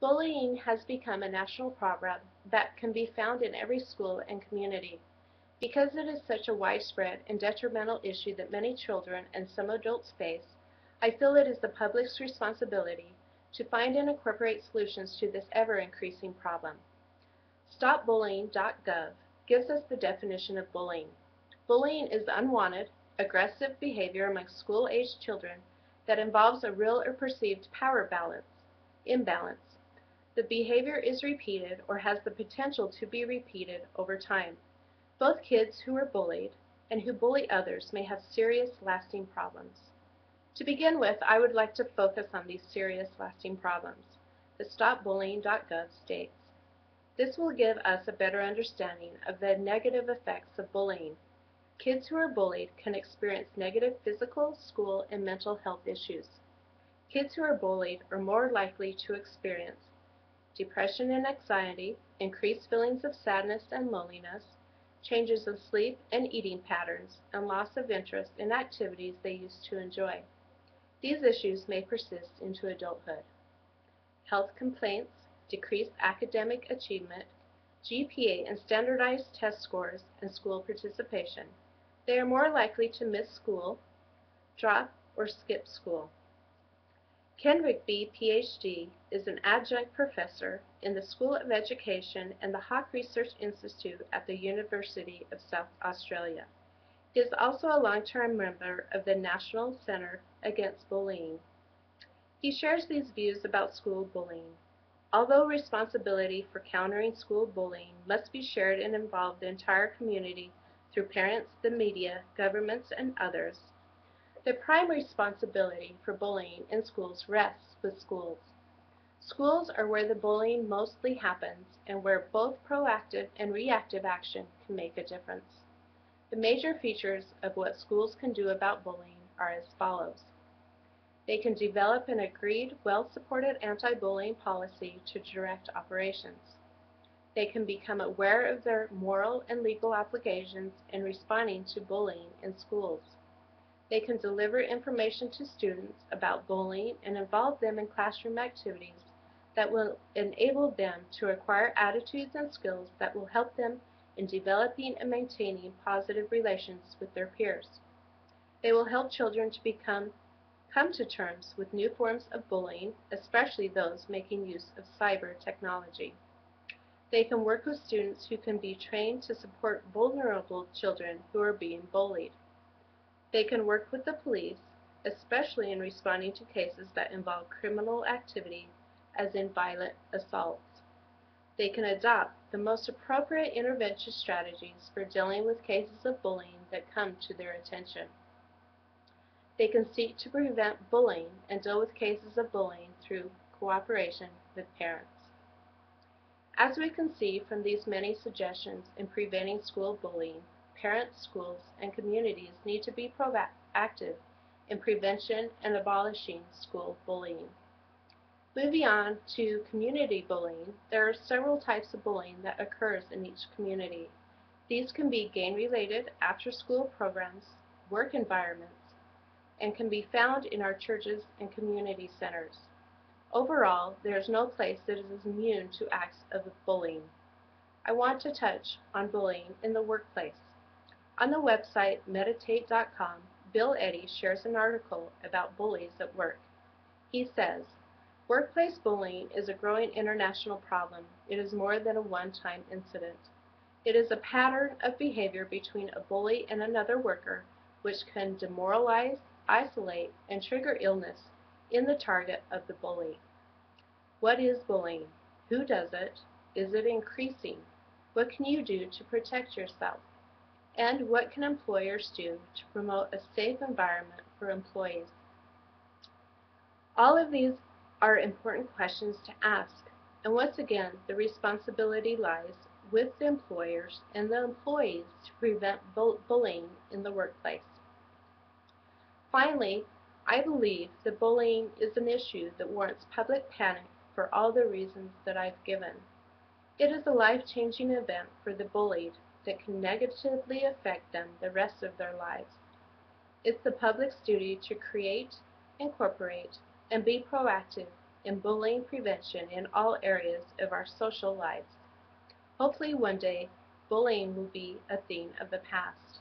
Bullying has become a national proverb that can be found in every school and community. Because it is such a widespread and detrimental issue that many children and some adults face, I feel it is the public's responsibility to find and incorporate solutions to this ever-increasing problem. StopBullying.gov gives us the definition of bullying. Bullying is unwanted, aggressive behavior among school-aged children that involves a real or perceived power imbalance. The behavior is repeated or has the potential to be repeated over time. Both kids who are bullied and who bully others may have serious, lasting problems. To begin with, I would like to focus on these serious, lasting problems. The StopBullying.gov states, "This will give us a better understanding of the negative effects of bullying. Kids who are bullied can experience negative physical, school, and mental health issues. Kids who are bullied are more likely to experience depression and anxiety, increased feelings of sadness and loneliness, changes of sleep and eating patterns, and loss of interest in activities they used to enjoy. These issues may persist into adulthood. Health complaints, decreased academic achievement, GPA and standardized test scores, and school participation. They are more likely to miss school, drop, or skip school." Ken Rigby, Ph.D., is an adjunct professor in the School of Education and the Hawke Research Institute at the University of South Australia. He is also a long-term member of the National Center Against Bullying. He shares these views about school bullying. Although responsibility for countering school bullying must be shared and involve the entire community through parents, the media, governments, and others, the prime responsibility for bullying in schools rests with schools. Schools are where the bullying mostly happens and where both proactive and reactive action can make a difference. The major features of what schools can do about bullying are as follows. They can develop an agreed, well-supported anti-bullying policy to direct operations. They can become aware of their moral and legal obligations in responding to bullying in schools. They can deliver information to students about bullying and involve them in classroom activities that will enable them to acquire attitudes and skills that will help them in developing and maintaining positive relations with their peers. They will help children to come to terms with new forms of bullying, especially those making use of cyber technology. They can work with students who can be trained to support vulnerable children who are being bullied. They can work with the police, especially in responding to cases that involve criminal activity, as in violent assaults. They can adopt the most appropriate intervention strategies for dealing with cases of bullying that come to their attention. They can seek to prevent bullying and deal with cases of bullying through cooperation with parents. As we can see from these many suggestions in preventing school bullying, parents, schools, and communities need to be proactive in prevention and abolishing school bullying. Moving on to community bullying, there are several types of bullying that occurs in each community. These can be gang-related, after-school programs, work environments, and can be found in our churches and community centers. Overall, there is no place that is immune to acts of bullying. I want to touch on bullying in the workplace. On the website meditate.com, Bill Eddy shares an article about bullies at work. He says, "Workplace bullying is a growing international problem. It is more than a one-time incident. It is a pattern of behavior between a bully and another worker which can demoralize, isolate, and trigger illness in the target of the bully." What is bullying? Who does it? Is it increasing? What can you do to protect yourself? And what can employers do to promote a safe environment for employees? All of these are important questions to ask, and once again, the responsibility lies with the employers and the employees to prevent bullying in the workplace. Finally, I believe that bullying is an issue that warrants public panic for all the reasons that I've given. It is a life-changing event for the bullied that can negatively affect them the rest of their lives. It's the public's duty to create, incorporate, and be proactive in bullying prevention in all areas of our social lives. Hopefully one day, bullying will be a thing of the past.